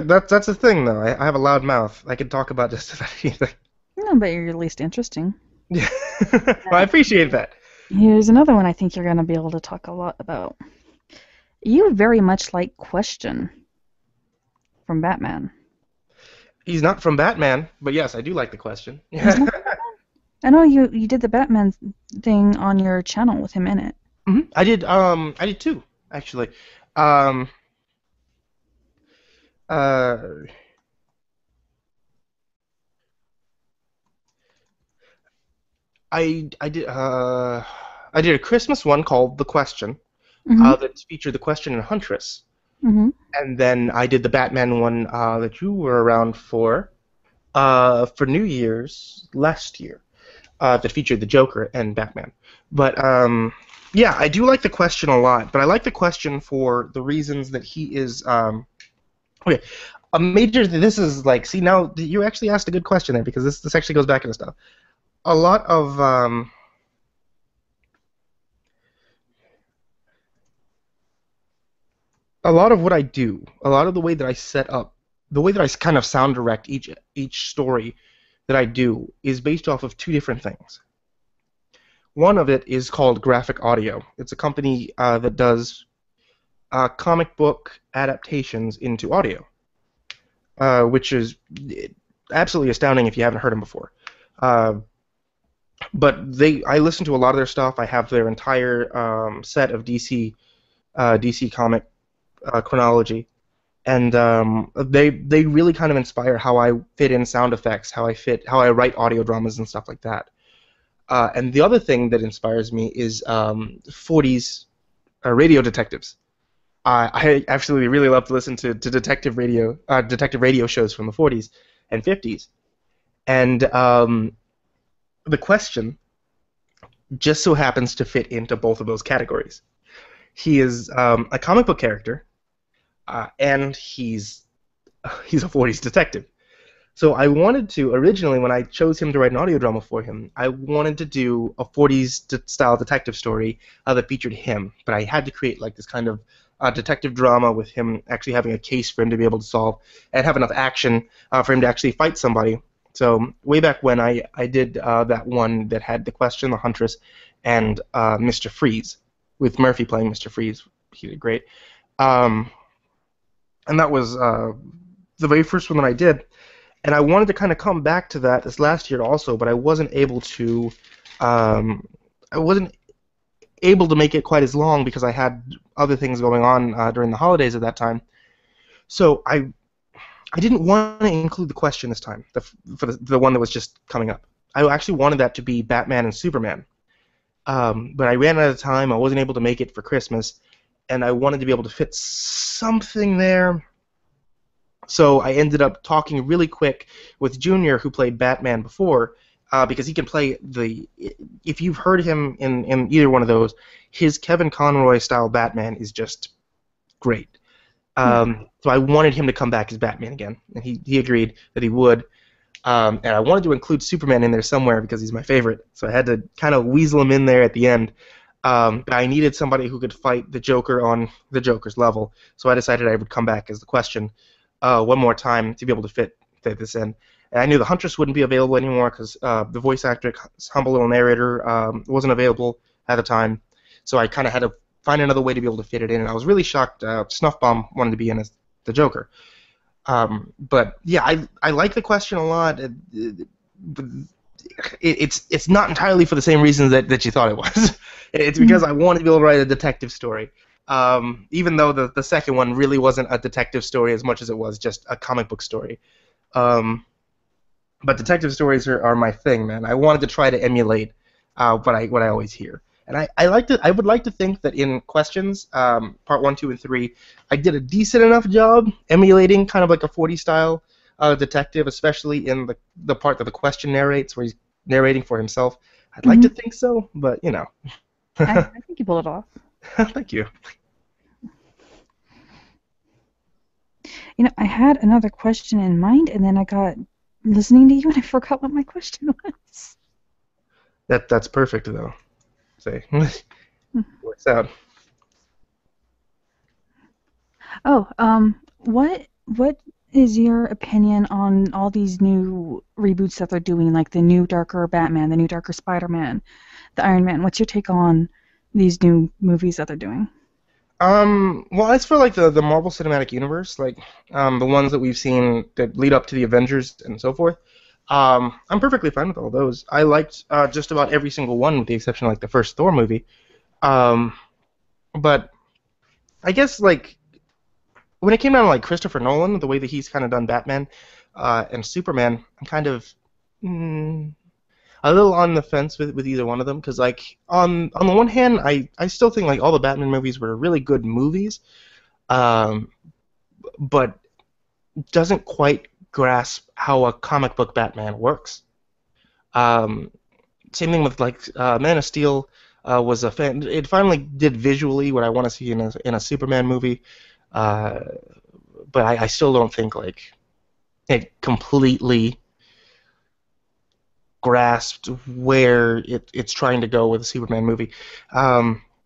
that's the thing though. I have a loud mouth. I can talk about just about anything. No, but you're at least interesting. Yeah, well, I appreciate that. Here's another one I think you're going to be able to talk a lot about. You very much like Question from Batman. He's not from Batman, but yes, I do like the question. He's not Batman? I know you did the Batman thing on your channel with him in it. Mm-hmm. I did too, actually. Uh, I did a Christmas one called The Question, Mm-hmm. that featured the Question and Huntress, Mm-hmm. and then I did the Batman one that you were around for New Year's last year, that featured the Joker and Batman. But yeah, I do like the Question a lot, but I like the Question for the reasons that he is okay. A major. This is like, see, now you actually asked a good question there, because this actually goes back into stuff. A lot of what I do, a lot of the way that I set up, the way that I kind of sound direct each story that I do is based off of two different things. One of it is called Graphic Audio. It's a company that does comic book adaptations into audio, which is absolutely astounding if you haven't heard them before. But I listen to a lot of their stuff. I have their entire set of DC comic chronology, and they really kind of inspire how I fit in sound effects, how I write audio dramas and stuff like that. And the other thing that inspires me is 40s radio detectives. I absolutely really love to listen to detective radio shows from the 40s and 50s. And the question just so happens to fit into both of those categories. He is a comic book character, and he's a 40s detective. So I wanted to, originally, when I chose him to write an audio drama for him, I wanted to do a 40s style detective story that featured him, but I had to create like this kind of detective drama with him actually having a case for him to be able to solve and have enough action for him to actually fight somebody. So way back when I did that one that had the question, the Huntress, and Mr. Freeze, with Murphy playing Mr. Freeze. He did great. Um, and that was the very first one that I did. And I wanted to kind of come back to that this last year also, but I wasn't able to. I wasn't able to make it quite as long because I had other things going on during the holidays at that time. So I didn't want to include the question this time, for the one that was just coming up. I actually wanted that to be Batman and Superman. But I ran out of time. I wasn't able to make it for Christmas, and I wanted to be able to fit something there. So I ended up talking really quick with Junior, who played Batman before, because he can play the. If you've heard him in either one of those, his Kevin Conroy style Batman is just great. So I wanted him to come back as Batman again, and he agreed that he would. And I wanted to include Superman in there somewhere because he's my favorite, so I had to kind of weasel him in there at the end. But I needed somebody who could fight the Joker on the Joker's level, so I decided I would come back as the Question one more time to be able to fit this in. And I knew the Huntress wouldn't be available anymore because the voice actor, humble little narrator, wasn't available at the time, so I kind of had to find another way to be able to fit it in. And I was really shocked Snuff Bomb wanted to be in as the Joker. But yeah, I like the Question a lot. It's not entirely for the same reasons that you thought it was. It's because I wanted to be able to write a detective story. Even though the second one really wasn't a detective story as much as it was just a comic book story. But detective stories are my thing, man. I wanted to try to emulate what I always hear. And I would like to think that in Questions, part 1, 2, and 3, I did a decent enough job emulating kind of like a 40 style detective, especially in the part that the Question narrates, where he's narrating for himself. I'd like to think so, but you know. I think you pull it off. Thank you. You know, I had another question in mind, and then I got listening to you, and I forgot what my question was. That's perfect though. Say, works out. Oh, what is your opinion on all these new reboots that they're doing, like the new darker Batman, the new darker Spider-Man, the Iron Man? What's your take on these new movies that they're doing? Well, as for like the Marvel Cinematic Universe, like the ones that we've seen that lead up to the Avengers and so forth, I'm perfectly fine with all those. I liked just about every single one, with the exception of like the first Thor movie. But I guess like when it came down to like Christopher Nolan, the way that he's kind of done Batman and Superman, I'm kind of a little on the fence with either one of them, because like on the one hand, I still think like all the Batman movies were really good movies, but doesn't quite grasp how a comic book Batman works. Um, Same thing with like Man of Steel was a fan. It finally did visually what I want to see in a Superman movie, uh, but I still don't think like it completely grasped where it's trying to go with a Superman movie.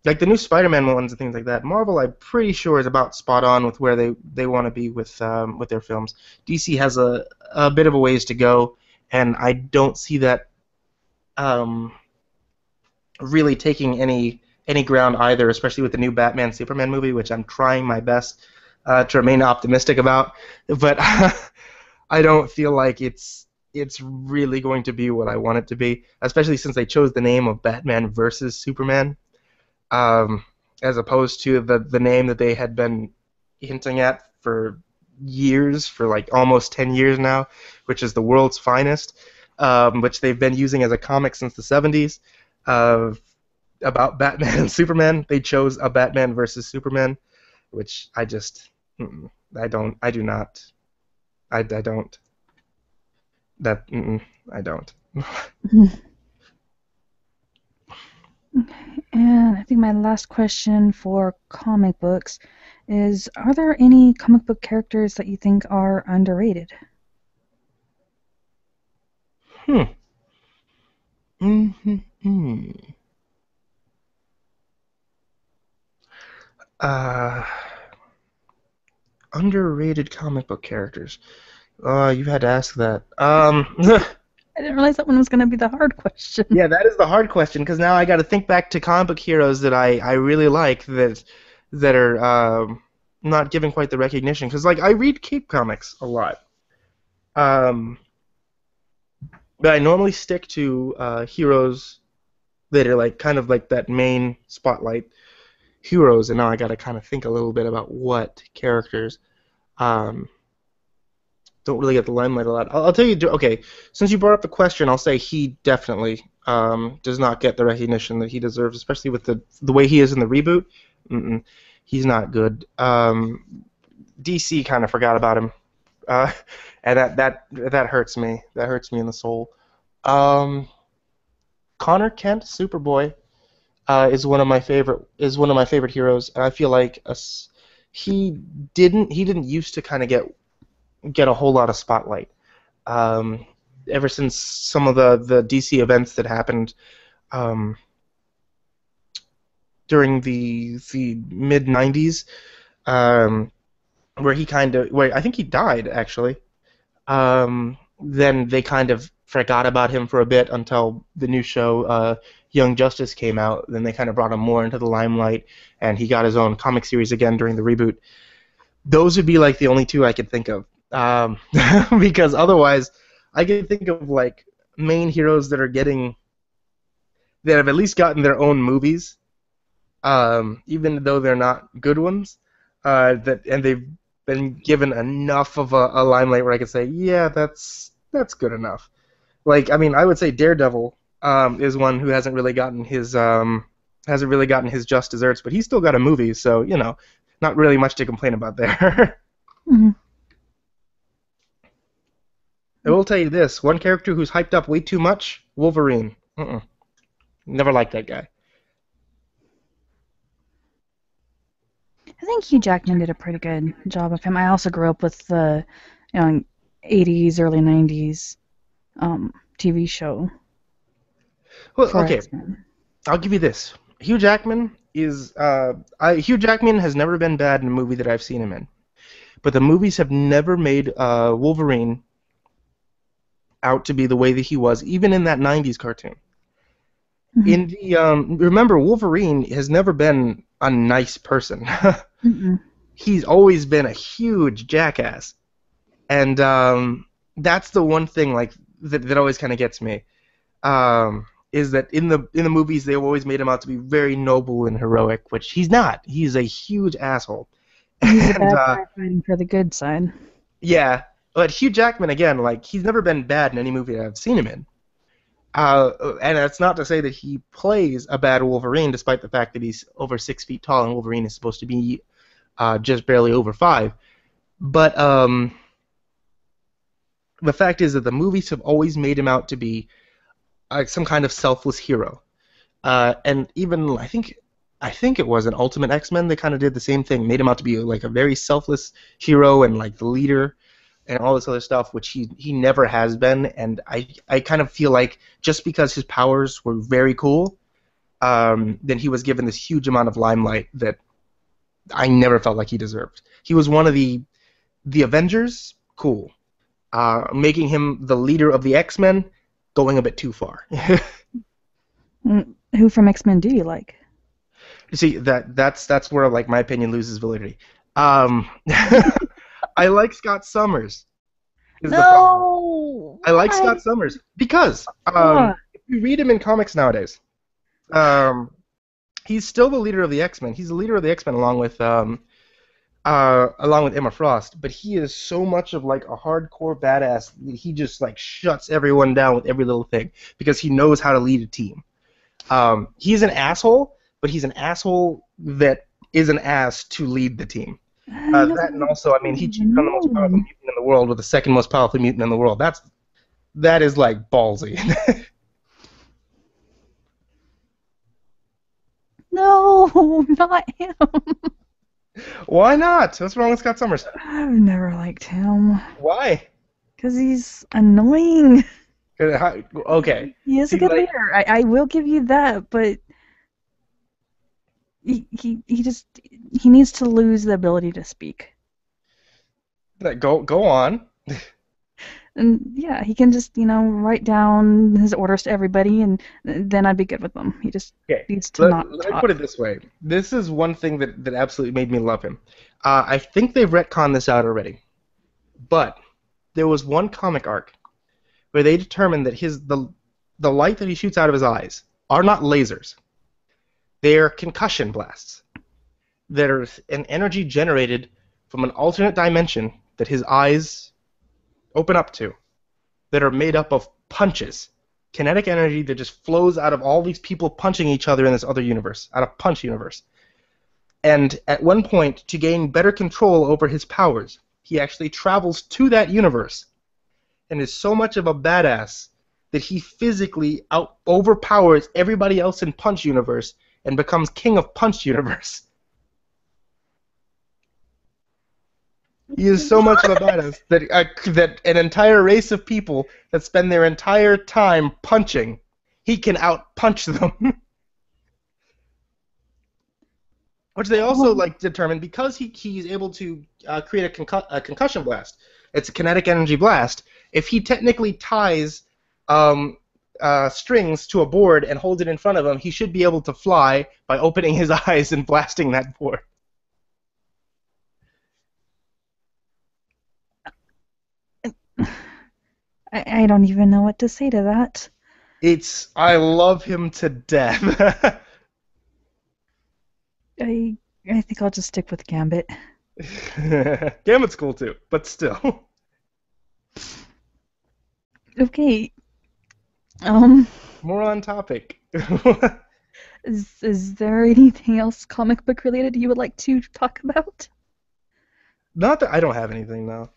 Like the new Spider-Man ones and things like that. Marvel, I'm pretty sure, is about spot on with where they want to be with their films. DC has a bit of a ways to go, and I don't see that really taking any ground either, especially with the new Batman Superman movie, which I'm trying my best to remain optimistic about. But I don't feel like it's really going to be what I want it to be, especially since they chose the name of Batman versus Superman, as opposed to the name that they had been hinting at for years, for like almost 10 years now, which is The World's Finest, which they've been using as a comic since the 70s, uh, about Batman and Superman. They chose a Batman versus Superman, which I just, I do not, I don't, I don't. And I think my last question for comic books is, are there any comic book characters that you think are underrated? Hmm. Mm-hmm. Uh, Underrated comic book characters. You had to ask that. I didn't realize that one was going to be the hard question. Yeah, that is the hard question because now I got to think back to comic book heroes that I really like that are not given quite the recognition. Because like I read Cape comics a lot, um, but I normally stick to heroes that are like kind of like that main spotlight heroes. And now I got to kind of think a little bit about what characters um, don't really get the limelight a lot. I'll tell you. Okay, since you brought up the question, I'll say he definitely does not get the recognition that he deserves, especially with the way he is in the reboot. He's not good. DC kind of forgot about him, uh, and that hurts me. That hurts me in the soul. Um, Connor Kent, Superboy, is one of my favorite heroes, and I feel like he didn't used to kind of get a whole lot of spotlight. Um, Ever since some of the DC events that happened um, during the mid '90s, um, where I think he died actually. Then they kind of forgot about him for a bit until the new show Young Justice came out. Then they kind of brought him more into the limelight, and he got his own comic series again during the reboot. Those would be like the only two I could think of, because otherwise I can think of like main heroes that have at least gotten their own movies, even though they're not good ones, and they've been given enough of a limelight where I could say, yeah, that's good enough. Like, I mean, I would say Daredevil is one who hasn't really gotten his just desserts, but he's still got a movie, so not really much to complain about there. Mhm. I will tell you this: one character who's hyped up way too much, Wolverine. Never liked that guy. I think Hugh Jackman did a pretty good job of him. I also grew up with the, 80s, early 90s TV show Well, for okay, X-Men. I'll give you this. Hugh Jackman has never been bad in a movie that I've seen him in, but the movies have never made Wolverine out to be the way that he was, even in that '90s cartoon. Mhm. In the remember, Wolverine has never been a nice person. Mm-mm. He's always been a huge jackass, and that's the one thing like that always kind of gets me. Is that in the movies they've always made him out to be very noble and heroic, which he's not. He's a huge asshole. He's the And bad guy fighting for the good side. yeah, but Hugh Jackman again, like he's never been bad in any movie that I've seen him in. And that's not to say that he plays a bad Wolverine, despite the fact that he's over 6 feet tall and Wolverine is supposed to be just barely over 5. But the fact is that the movies have always made him out to be some kind of selfless hero. And even I think it was an Ultimate X-Men. They kind of did the same thing, made him out to be like a very selfless hero and like the leader and all this other stuff, which he never has been. And I kind of feel like just because his powers were very cool, then he was given this huge amount of limelight that I never felt like he deserved. He was one of the Avengers, cool. Making him the leader of the X-Men, going a bit too far. Who from X-Men do you like? You see, that's where like my opinion loses validity. I like Scott Summers. Is the problem. No! I like Why? Scott Summers because Ugh. if you read him in comics nowadays, um, he's still the leader of the X-Men. He's the leader of the X-Men along with along with Emma Frost, but he is so much of like a hardcore badass that he just like shuts everyone down with every little thing because he knows how to lead a team. He's an asshole, but he's an asshole that is an ass to lead the team. I don't That and also, I mean, he cheated on the most powerful know. mutant in the world with the second most powerful mutant in the world. That is like ballsy. No, not him. Why not? What's wrong with Scott Summers? I've never liked him. Why? Because he's annoying. Okay. He is a See, good like, leader. I will give you that, but he just he needs to lose the ability to speak. go on. And yeah, he can just, write down his orders to everybody and then I'd be good with them. He just Okay, needs to let, not let me put talk. it this way. This is one thing that absolutely made me love him. I think they've retconned this out already, but there was one comic arc where they determined that the light that he shoots out of his eyes are not lasers. They're concussion blasts that are an energy generated from an alternate dimension that his eyes open up to, that are made up of punches. Kinetic energy that just flows out of all these people punching each other in this other universe, out of Punch Universe. And at one point, to gain better control over his powers, he actually travels to that universe and is so much of a badass that he physically overpowers everybody else in Punch Universe and becomes king of Punch Universe. He is so much of a badass that an entire race of people that spend their entire time punching, he can out-punch them. Which they also Well, like determine because he's able to create a concussion blast. It's a kinetic energy blast. If he technically ties um, strings to a board and holds it in front of him, he should be able to fly by opening his eyes and blasting that board. I don't even know what to say to that. I love him to death. I I think I'll just stick with Gambit. Gambit's cool too, but still. Okay. Um, More on topic. is there anything else comic book related you would like to talk about? Not that I don't have anything now.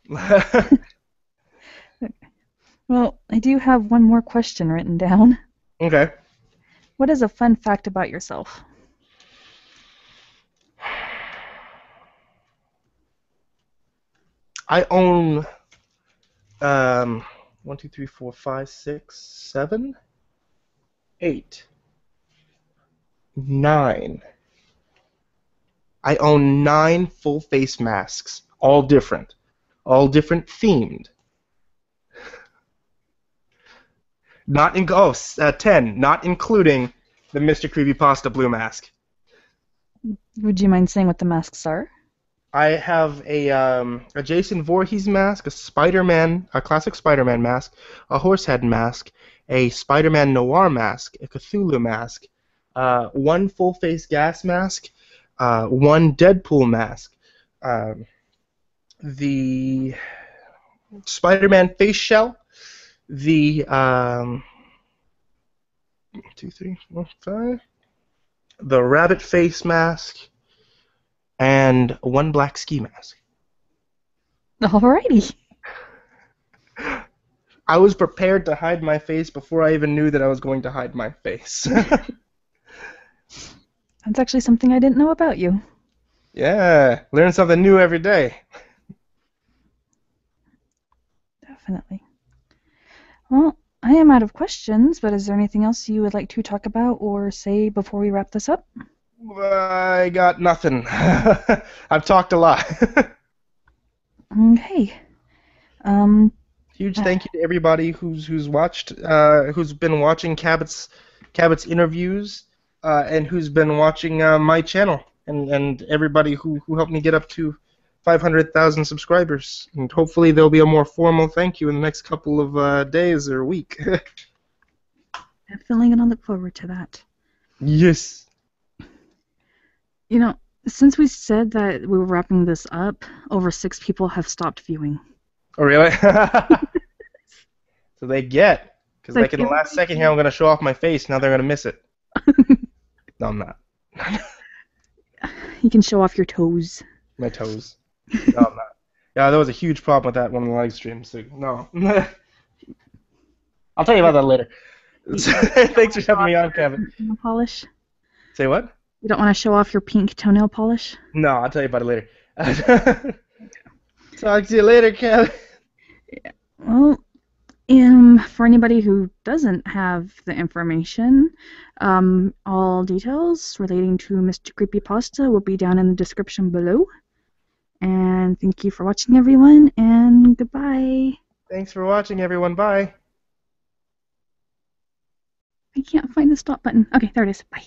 Well, I do have one more question written down. Okay. What is a fun fact about yourself? I own 1, 2, 3, 4, 5, 6, 7, 8, 9. I own 9 full face masks, all different themed. Not in 10, not including the Mr. CreepyPasta blue mask. Would you mind saying what the masks are? I have a Jason Voorhees mask, a classic Spider-Man mask, a Horsehead mask, a Spider-Man Noir mask, a Cthulhu mask, one full-face gas mask, one Deadpool mask, the Spider-Man face shell, the 2, 3, 4, 5, the rabbit face mask, and one black ski mask. Alrighty. I was prepared to hide my face before I even knew that I was going to hide my face. That's actually something I didn't know about you. Yeah, learn something new every day. Definitely. Well, I am out of questions, but is there anything else you would like to talk about or say before we wrap this up? I got nothing. I've talked a lot. Okay. Um, Huge thank you to everybody who's watched, who's been watching Cabot's interviews, and who's been watching my channel, and everybody who helped me get up to 500,000 subscribers. And hopefully there'll be a more formal thank you in the next couple of days or week. definitely gonna look forward to that. Yes. You know, Since we said that we were wrapping this up, over 6 people have stopped viewing. Oh, really? So they get. Because, It's like like, in the last second here, I'm going to show off my face. Now they're going to miss it. No, I'm not. you can show off your toes. My toes. No, I'm not. Yeah, there was a huge problem with that one of the live streams. So, no. I'll tell you about that later. Thanks for having me on, Kevin. Toenail polish? Say what? You don't want to show off your pink toenail polish? No, I'll tell you about it later. Talk to you later, Kevin. Well, for anybody who doesn't have the information, all details relating to Mr. CreepyPasta will be down in the description below. And thank you for watching, everyone, and goodbye. Thanks for watching, everyone. Bye. I can't find the stop button. Okay, there it is. Bye.